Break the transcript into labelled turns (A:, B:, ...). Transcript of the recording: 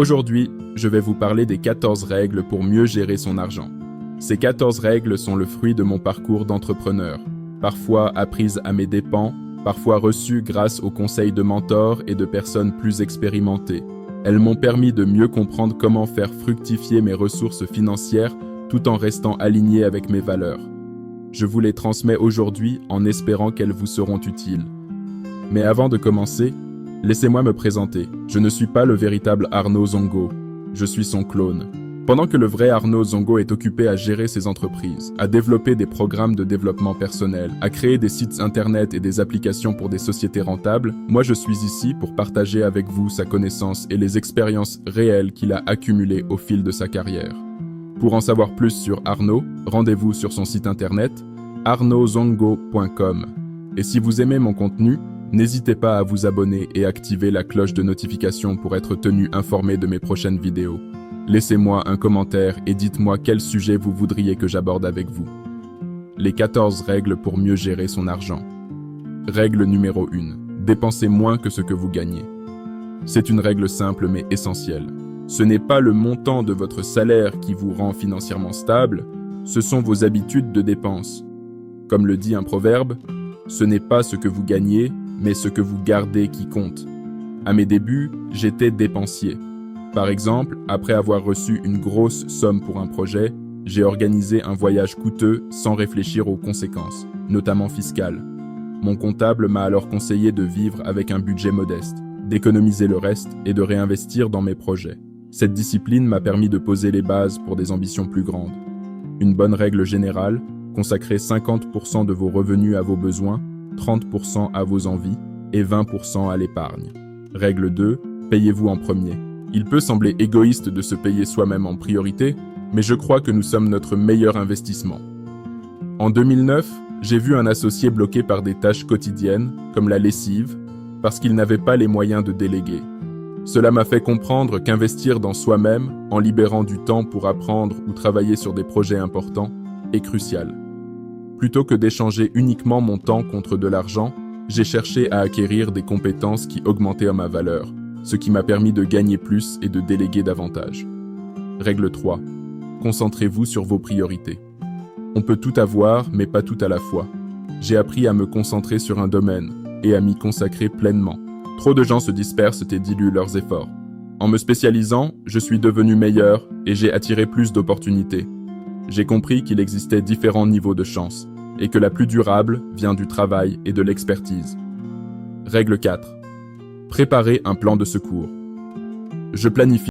A: Aujourd'hui, je vais vous parler des 14 règles pour mieux gérer son argent. Ces 14 règles sont le fruit de mon parcours d'entrepreneur, parfois apprises à mes dépens, parfois reçues grâce aux conseils de mentors et de personnes plus expérimentées. Elles m'ont permis de mieux comprendre comment faire fructifier mes ressources financières tout en restant aligné avec mes valeurs. Je vous les transmets aujourd'hui en espérant qu'elles vous seront utiles. Mais avant de commencer, laissez-moi me présenter. Je ne suis pas le véritable Arnaud Zongo, je suis son clone. Pendant que le vrai Arnaud Zongo est occupé à gérer ses entreprises, à développer des programmes de développement personnel, à créer des sites internet et des applications pour des sociétés rentables, moi je suis ici pour partager avec vous sa connaissance et les expériences réelles qu'il a accumulées au fil de sa carrière. Pour en savoir plus sur Arnaud, rendez-vous sur son site internet arnaudzongo.com. Et si vous aimez mon contenu, n'hésitez pas à vous abonner et activer la cloche de notification pour être tenu informé de mes prochaines vidéos. Laissez-moi un commentaire et dites-moi quel sujet vous voudriez que j'aborde avec vous. Les 14 règles pour mieux gérer son argent. Règle numéro 1. Dépensez moins que ce que vous gagnez. C'est une règle simple mais essentielle. Ce n'est pas le montant de votre salaire qui vous rend financièrement stable, ce sont vos habitudes de dépenses. Comme le dit un proverbe, ce n'est pas ce que vous gagnez, mais ce que vous gardez qui compte. À mes débuts, j'étais dépensier. Par exemple, après avoir reçu une grosse somme pour un projet, j'ai organisé un voyage coûteux sans réfléchir aux conséquences, notamment fiscales. Mon comptable m'a alors conseillé de vivre avec un budget modeste, d'économiser le reste et de réinvestir dans mes projets. Cette discipline m'a permis de poser les bases pour des ambitions plus grandes. Une bonne règle générale, consacrez 50% de vos revenus à vos besoins, 30% à vos envies et 20% à l'épargne. Règle 2, payez-vous en premier. Il peut sembler égoïste de se payer soi-même en priorité, mais je crois que nous sommes notre meilleur investissement. En 2009, j'ai vu un associé bloqué par des tâches quotidiennes, comme la lessive, parce qu'il n'avait pas les moyens de déléguer. Cela m'a fait comprendre qu'investir dans soi-même, en libérant du temps pour apprendre ou travailler sur des projets importants, est crucial. Plutôt que d'échanger uniquement mon temps contre de l'argent, j'ai cherché à acquérir des compétences qui augmentaient ma valeur, ce qui m'a permis de gagner plus et de déléguer davantage. Règle 3. Concentrez-vous sur vos priorités. On peut tout avoir, mais pas tout à la fois. J'ai appris à me concentrer sur un domaine et à m'y consacrer pleinement. Trop de gens se dispersent et diluent leurs efforts. En me spécialisant, je suis devenu meilleur et j'ai attiré plus d'opportunités. J'ai compris qu'il existait différents niveaux de chance et que la plus durable vient du travail et de l'expertise. Règle 4. Préparez un plan de secours. Je planifie